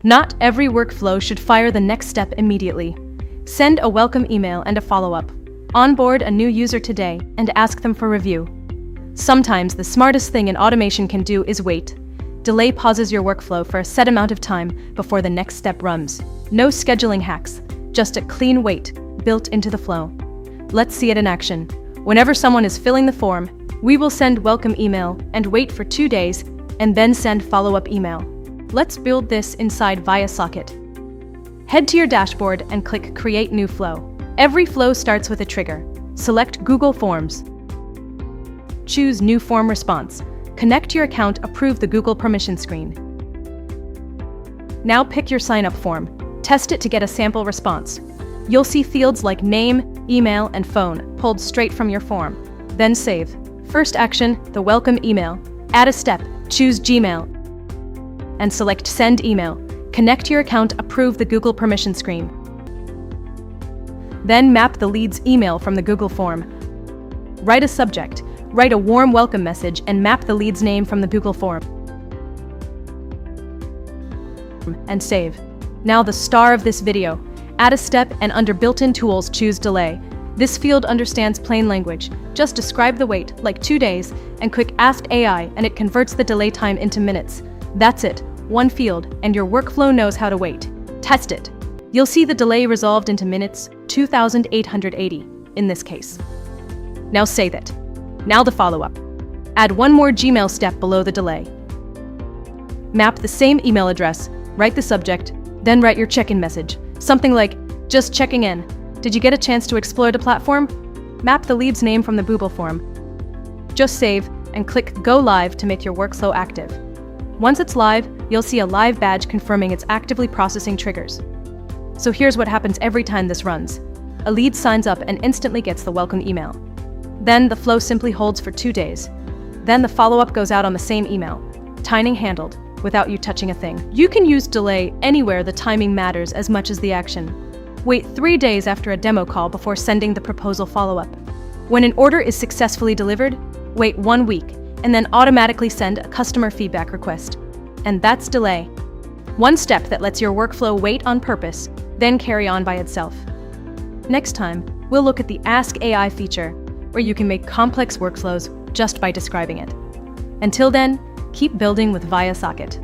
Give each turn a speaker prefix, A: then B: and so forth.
A: Not every workflow should fire the next step immediately. Send a welcome email and a follow-up. Onboard a new user today and ask them for review. Sometimes the smartest thing an automation can do is wait. Delay pauses your workflow for a set amount of time before the next step runs. No scheduling hacks, just a clean wait built into the flow. Let's see it in action. Whenever someone is filling the form, we will send welcome email and wait for 2 days and then send follow-up email. Let's build this inside viaSocket. Head to your dashboard and click Create New Flow. Every flow starts with a trigger. Select Google Forms. Choose New Form Response. Connect your account, approve the Google permission screen. Now pick your sign-up form. Test it to get a sample response. You'll see fields like name, email, and phone pulled straight from your form. Then save. First action, the welcome email. Add a step, choose Gmail, and select Send Email. Connect your account, approve the Google permission screen. Then map the lead's email from the Google form. Write a subject. Write a warm welcome message and map the lead's name from the Google form. And save. Now the star of this video. Add a step and under built-in tools choose Delay. This field understands plain language. Just describe the wait, like 2 days, and click Ask AI and it converts the delay time into minutes. That's it. One field, and your workflow knows how to wait. Test it. You'll see the delay resolved into minutes, 2,880 in this case. Now save it. Now the follow-up. Add one more Gmail step below the delay. Map the same email address, write the subject, then write your check-in message. Something like, just checking in. Did you get a chance to explore the platform? Map the lead's name from the Google form. Just save and click Go Live to make your workflow active. Once it's live, you'll see a live badge confirming it's actively processing triggers. So here's what happens every time this runs. A lead signs up and instantly gets the welcome email. Then the flow simply holds for 2 days. Then the follow-up goes out on the same email. Timing handled, without you touching a thing. You can use delay anywhere the timing matters as much as the action. Wait 3 days after a demo call before sending the proposal follow-up. When an order is successfully delivered, wait 1 week, and then automatically send a customer feedback request. And that's delay. One step that lets your workflow wait on purpose, then carry on by itself. Next time, we'll look at the Ask AI feature, where you can make complex workflows just by describing it. Until then, keep building with viaSocket.